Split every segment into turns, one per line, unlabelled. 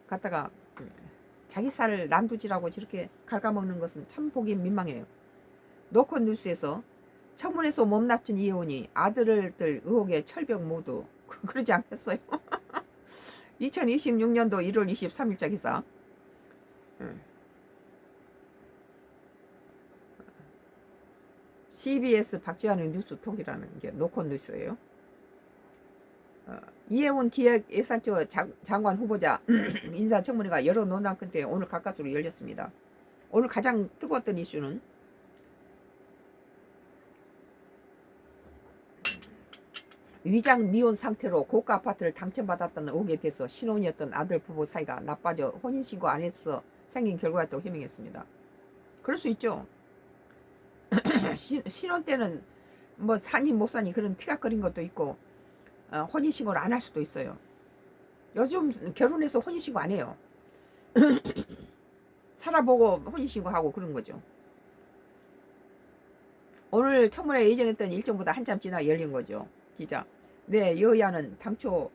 갖다가 자기 살 난두질하고 저렇게 갉아먹는 것은 참 보기 민망해요. 노컷 뉴스에서 청문회에서 몸낮춘 이혜원이 아들들 의혹의 철벽 모두 그러지 않겠어요? 2026년도 1월 23일자 기사. CBS 박지환의 뉴스톡이라는 게 노컷 뉴스예요. 이혜원 기획예산처 장관 후보자 인사청문회가 여러 논란 끝에 오늘 가까스로 열렸습니다. 오늘 가장 뜨거웠던 이슈는 위장 미혼 상태로 고가 아파트를 당첨받았다는 의혹에 대해서 신혼이었던 아들 부부 사이가 나빠져 혼인신고 안 해서 생긴 결과였다고 해명했습니다. 그럴 수 있죠. 신혼 때는 뭐 사니 못 사니 그런 티격거린 것도 있고 혼인신고를 안 할 수도 있어요. 요즘 결혼해서 혼인신고 안 해요. 살아보고 혼인신고하고 그런 거죠. 오늘 청문회 예정했던 일정보다 한참 지나 열린 거죠. 기자. 네, 여야는 당초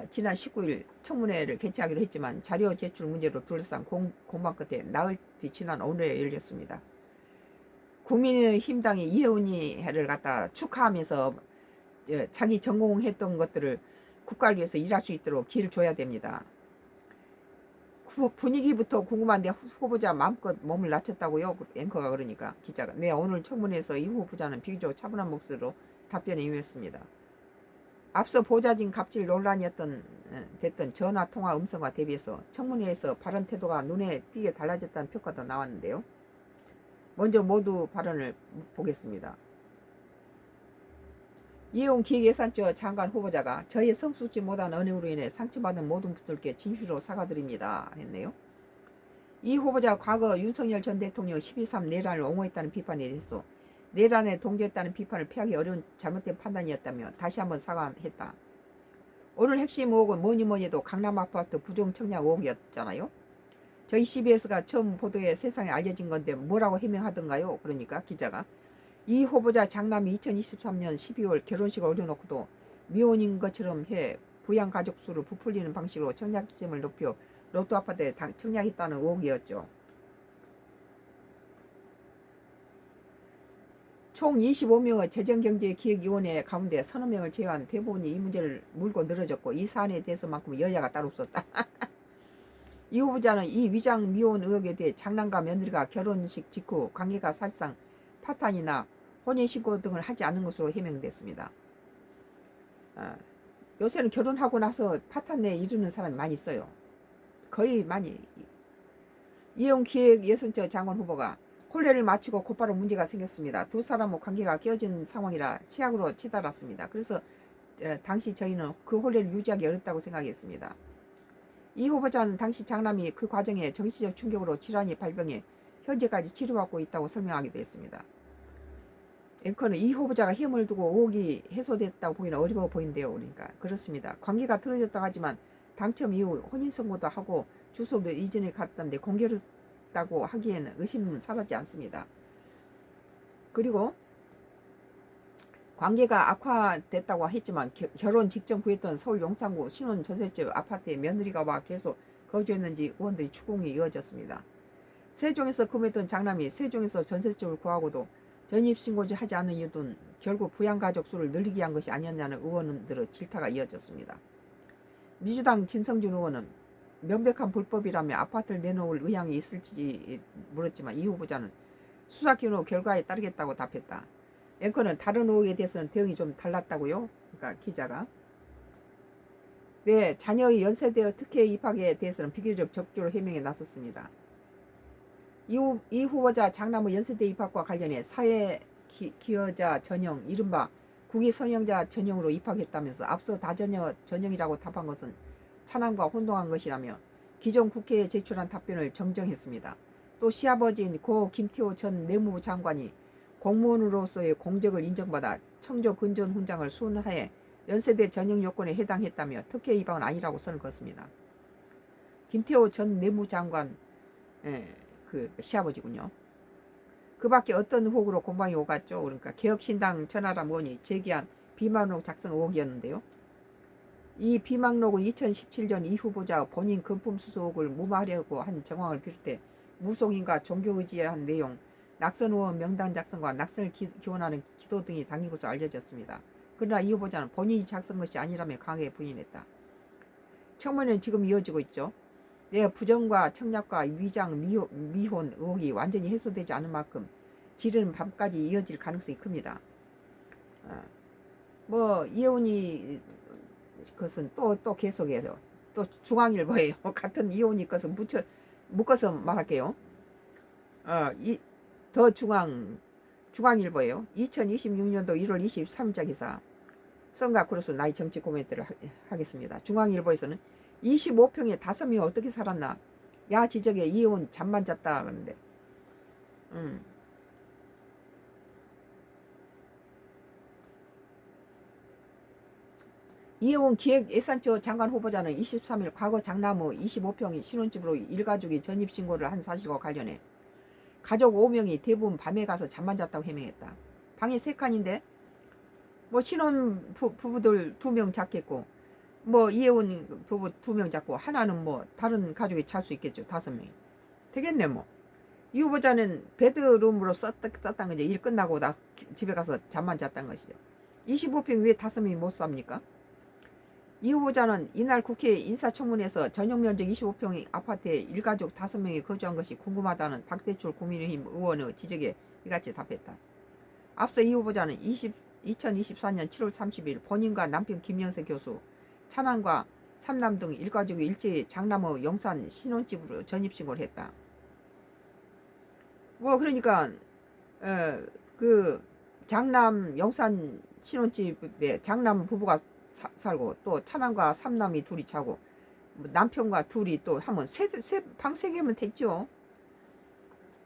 지난 19일 청문회를 개최하기로 했지만 자료 제출 문제로 둘러싼 공방 끝에 나흘 뒤 지난 오늘에 열렸습니다. 국민의힘당이 이혜원이를 갖다 축하하면서 자기 전공했던 것들을 국가를 위해서 일할 수 있도록 기회를 줘야 됩니다. 분위기부터 궁금한데 후보자 마음껏 몸을 낮췄다고요? 앵커가 그러니까 기자가. 네, 오늘 청문회에서 이 후보자는 비교적 차분한 목소리로 답변에 임했습니다. 앞서 보좌진 갑질 논란이었던 됐던 전화통화 음성과 대비해서 청문회에서 발언 태도가 눈에 띄게 달라졌다는 평가도 나왔는데요. 먼저 모두 발언을 보겠습니다. 이혜원 기획예산처 장관 후보자가 저의 성숙지 못한 언행으로 인해 상처받은 모든 분들께 진심으로 사과드립니다 했네요. 이 후보자가 과거 윤석열 전 대통령 12.3 내란을 옹호했다는 비판에 대해서 내란에 동조했다는 비판을 피하기 어려운 잘못된 판단이었다며 다시 한번 사과했다. 오늘 핵심 의혹은 뭐니 해도 강남 아파트 부정 청약 의혹이었잖아요. 저희 CBS가 처음 보도에 세상에 알려진 건데 뭐라고 해명하던가요? 그러니까 기자가 이 후보자 장남이 2023년 12월 결혼식을 올려놓고도 미혼인 것처럼 해 부양가족 수를 부풀리는 방식으로 청약점을 높여 로또 아파트에 청약했다는 의혹이었죠. 총 25명의 재정경제기획위원회 가운데 서너 명을 제외한 대부분이 이 문제를 물고 늘어졌고 이 사안에 대해서만큼 여야가 따로 없었다. 이 후보자는 이 위장 미혼 의혹에 대해 장남과 며느리가 결혼식 직후 관계가 사실상 파탄이나 혼인신고 등을 하지 않은 것으로 해명됐습니다. 요새는 결혼하고 나서 파탄에 이르는 사람이 많이 있어요. 거의 많이. 이혜원 기획예산처 장관 후보가 혼례를 마치고 곧바로 문제가 생겼습니다. 두 사람의 관계가 깨어진 상황이라 치약으로 치달았습니다. 그래서 당시 저희는 그 혼례를 유지하기 어렵다고 생각했습니다. 이 후보자는 당시 장남이 그 과정에 정신적 충격으로 질환이 발병해 현재까지 치료받고 있다고 설명하기도 했습니다. 앵커는 이 후보자가 힘을 두고 의혹이 해소됐다고 보기는 어려워 보인대요. 그러니까 그렇습니다. 관계가 틀어졌다고 하지만 당첨 이후 혼인선고도 하고 주소도 이전에 갔던데 공개했다고 하기에는 의심은 사라지지 않습니다. 그리고 관계가 악화됐다고 했지만 결혼 직전 구했던 서울 용산구 신혼 전셋집 아파트에 며느리가 와 계속 거주했는지 의원들이 추궁이 이어졌습니다. 세종에서 구매했던 장남이 세종에서 전셋집을 구하고도 전입신고지 하지 않은 이유는 결국 부양가족 수를 늘리기 위한 것이 아니었냐는 의원들의 질타가 이어졌습니다. 민주당 진성준 의원은 명백한 불법이라며 아파트를 내놓을 의향이 있을지 물었지만 이 후보자는 수사기로 결과에 따르겠다고 답했다. 앵커는 다른 의혹에 대해서는 대응이 좀 달랐다고요? 그러니까 기자가. 네, 자녀의 연세대 특혜 입학에 대해서는 비교적 적극적으로 해명에 나섰습니다. 이 후보자 장남의 연세대 입학과 관련해 사회 기여자 전형 이른바 국위선양자 전형으로 입학했다면서 앞서 다전혀 전형이라고 답한 것은 찬함과 혼동한 것이라며 기존 국회에 제출한 답변을 정정했습니다. 또 시아버지인 고 김태호 전 내무부 장관이 공무원으로서의 공적을 인정받아 청조 근전 훈장을 수여해 연세대 전형 요건에 해당했다며 특혜 입학은 아니라고 선을 그었습니다. 김태호 전 내무장관 그 시아버지군요. 그 밖에 어떤 의혹으로 공방이 오갔죠? 그러니까 개혁신당 천하람 의원이 제기한 비만 의혹 작성 의혹이었는데요. 이 비망록은 2017년 이 후보자 본인 금품수수 의혹을 무마하려고 한 정황을 비롯해 무속인과 종교의지에 한 내용, 낙선 의원 명단 작성과 낙선을 기원하는 기도 등이 담긴 것으로 알려졌습니다. 그러나 이 후보자는 본인이 작성한 것이 아니라며 강하게 부인했다. 청문회는 지금 이어지고 있죠. 내 부정과 청약과 위장, 미혼 의혹이 완전히 해소되지 않은 만큼 지르는 밤까지 이어질 가능성이 큽니다. 뭐 이혼이 그것은 또 계속해서 또 중앙일보예요. 같은 이혼이 것은 묶어서 말할게요. 더 중앙일보예요. 2026년도 1월 23일자 기사. 선과 크로스 나이 정치 코멘트를 하겠습니다. 중앙일보에서는 25평에 5명이 어떻게 살았나? 야 지적에 이혼 잠만 잤다 그러는데. 이혜원 기획예산처 장관 후보자는 23일 과거 장나무 25평의 신혼집으로 일가족이 전입신고를 한 사실과 관련해 가족 5명이 대부분 밤에 가서 잠만 잤다고 해명했다. 방이 3칸인데 뭐 신혼 부부들 2명 잤겠고 뭐 이혜원 부부 2명 잤고 하나는 뭐 다른 가족이 잘 수 있겠죠. 5명이. 되겠네 뭐. 이 후보자는 베드룸으로 썼다는 거죠. 일 끝나고 나 집에 가서 잠만 잤다는 것이죠. 25평 왜 5명이 못 삽니까? 이 후보자는 이날 국회 인사청문회에서 전용면적 25평의 아파트에 일가족 5명이 거주한 것이 궁금하다는 박대출 국민의힘 의원의 지적에 이같이 답했다. 앞서 이 후보자는 2024년 7월 30일 본인과 남편 김영세 교수, 차남과 삼남 등 일가족이 일제히 장남의 용산 신혼집으로 전입신고를 했다. 뭐 그러니까 그 장남 용산 신혼집에 장남 부부가 살고 또 차남과 삼남이 둘이 자고 남편과 둘이 또 하면 방 3개면 됐죠.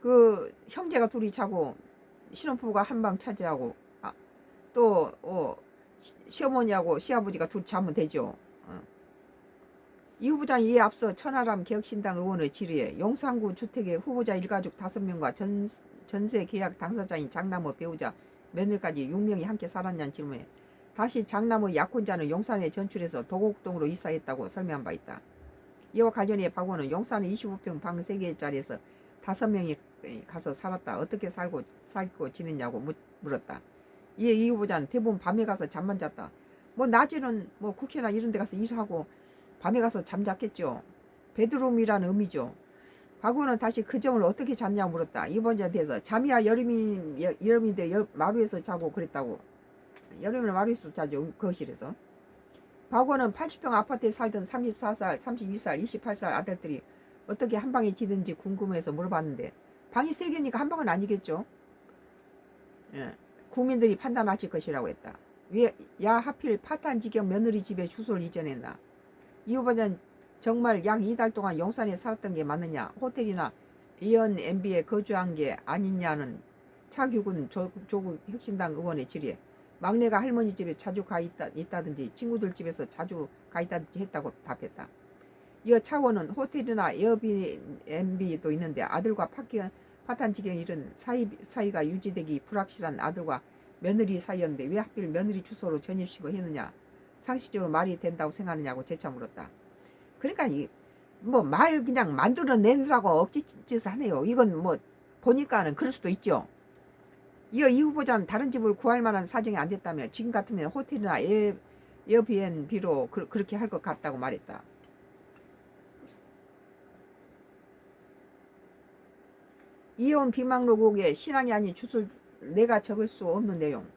그 형제가 둘이 자고 신혼부부가 한 방 차지하고 또 시어머니하고 시아버지가 둘이 자면 되죠. 이 후보자는 이에 앞서 천하람 개혁신당 의원의 질의에 용산구 주택의 후보자 일가족 5명과 전세 계약 당사자인 장남의 배우자 며느리까지 6명이 함께 살았냐는 질문에 다시 장남의 약혼자는 용산에 전출해서 도곡동으로 이사했다고 설명한 바 있다. 이와 관련해 박 의원은 용산의 25평 방 3개짜리에서 5명이 가서 살았다. 어떻게 살고 지냈냐고 물었다. 이에 이 후보자는 대부분 밤에 가서 잠만 잤다. 뭐 낮에는 뭐 국회나 이런 데 가서 일하고 밤에 가서 잠잤겠죠. 베드룸이라는 의미죠. 박 의원은 다시 그 점을 어떻게 잤냐고 물었다. 이번 점에 대해서 잠이야 여름인데 마루에서 자고 그랬다고. 여름에는 마루에서 자죠. 거실에서. 박 의원은 80평 아파트에 살던 34살, 32살, 28살 아들들이 어떻게 한 방에 지든지 궁금해서 물어봤는데 방이 3개니까 한 방은 아니겠죠. 국민들이 판단하실 것이라고 했다. 왜 하필 파탄지경 며느리 집에 주소를 이전했나. 이 후보자는 정말 약 2달 동안 용산에 살았던 게 맞느냐, 호텔이나 Airbnb에 거주한 게 아니냐는 차규근 조국 혁신당 의원의 질의에 막내가 할머니 집에 자주 가 있다든지 친구들 집에서 자주 가 있다든지 했다고 답했다. 이어 차 의원은 호텔이나 에어비앤비도 있는데 아들과 파탄지경 이런 사이가 유지되기 불확실한 아들과 며느리 사이였는데 왜 하필 며느리 주소로 전입시고 했느냐, 상식적으로 말이 된다고 생각하느냐고 재차 물었다. 그러니까 뭐 말 그냥 만들어내느라고 억지짓을 하네요. 이건 뭐 보니까는 그럴 수도 있죠. 이 후보자는 다른 집을 구할 만한 사정이 안 됐다며 지금 같으면 호텔이나 에어비앤비로 그렇게 할 것 같다고 말했다. 이혼 비망록 의혹에 신앙이 아닌 주술 내가 적을 수 없는 내용.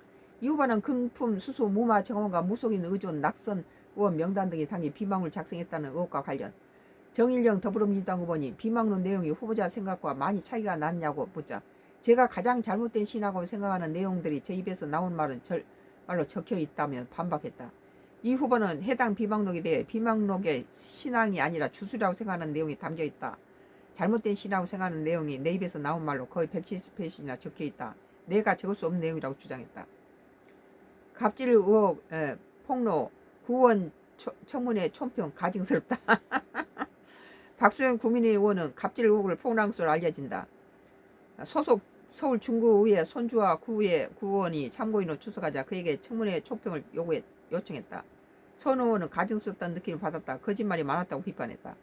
이 후보는 금품 수수 무마 정원과 무속인 의존 낙선 의원 명단 등이 당시 비망록을 작성했다는 의혹과 관련 정일영 더불어민주당 후보님 비망록 내용이 후보자 생각과 많이 차이가 났냐고 묻자 제가 가장 잘못된 신하고 생각하는 내용들이 제 입에서 나온 말은 말로 적혀 있다며 반박했다. 이 후보는 해당 비망록에 대해 비망록의 신앙이 아니라 주술이라고 생각하는 내용이 담겨 있다. 잘못된 신하고 생각하는 내용이 내 입에서 나온 말로 거의 170페이지나 적혀 있다. 내가 적을 수 없는 내용이라고 주장했다. 갑질 의혹 폭로 후원 청문회 총평 가증스럽다. 박수영 국민의힘 의원은 갑질 의혹을 폭로한 것으로 알려진다. 소속 서울 중구의회 손주화 구의원이 참고인으로 출석하자 그에게 청문회 총평을 요청했다. 손 의원은 가증 썼다는 느낌을 받았다. 거짓말이 많았다고 비판했다.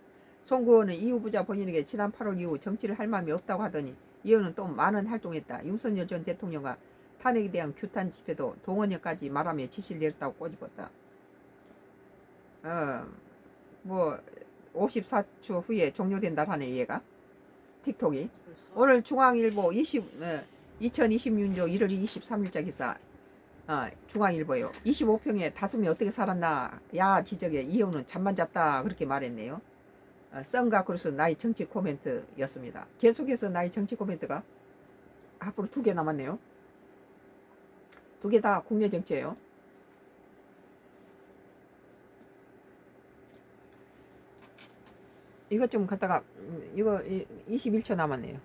송구 의원은 이후 부자 본인에게 지난 8월 이후 정치를 할 마음이 없다고 하더니 이 의원은 또 많은 활동했다. 윤석열 전 대통령과 탄핵에 대한 규탄 집회도 동원령까지 말하며 지시를 내렸다고 꼬집었다. 뭐 54초 후에 종료된다라네 얘가 틱톡이. 오늘 중앙일보 2026년 1월 23일자 기사. 중앙일보요. 25평에 5명 어떻게 살았나 야 지적에 이효는 잠만 잤다 그렇게 말했네요. 썬가 크루스 나의 정치 코멘트였습니다. 계속해서 나의 정치 코멘트가 앞으로 2개 남았네요. 2개 다 국내 정치예요. 이것 좀 갖다가 이거 21초 남았네요.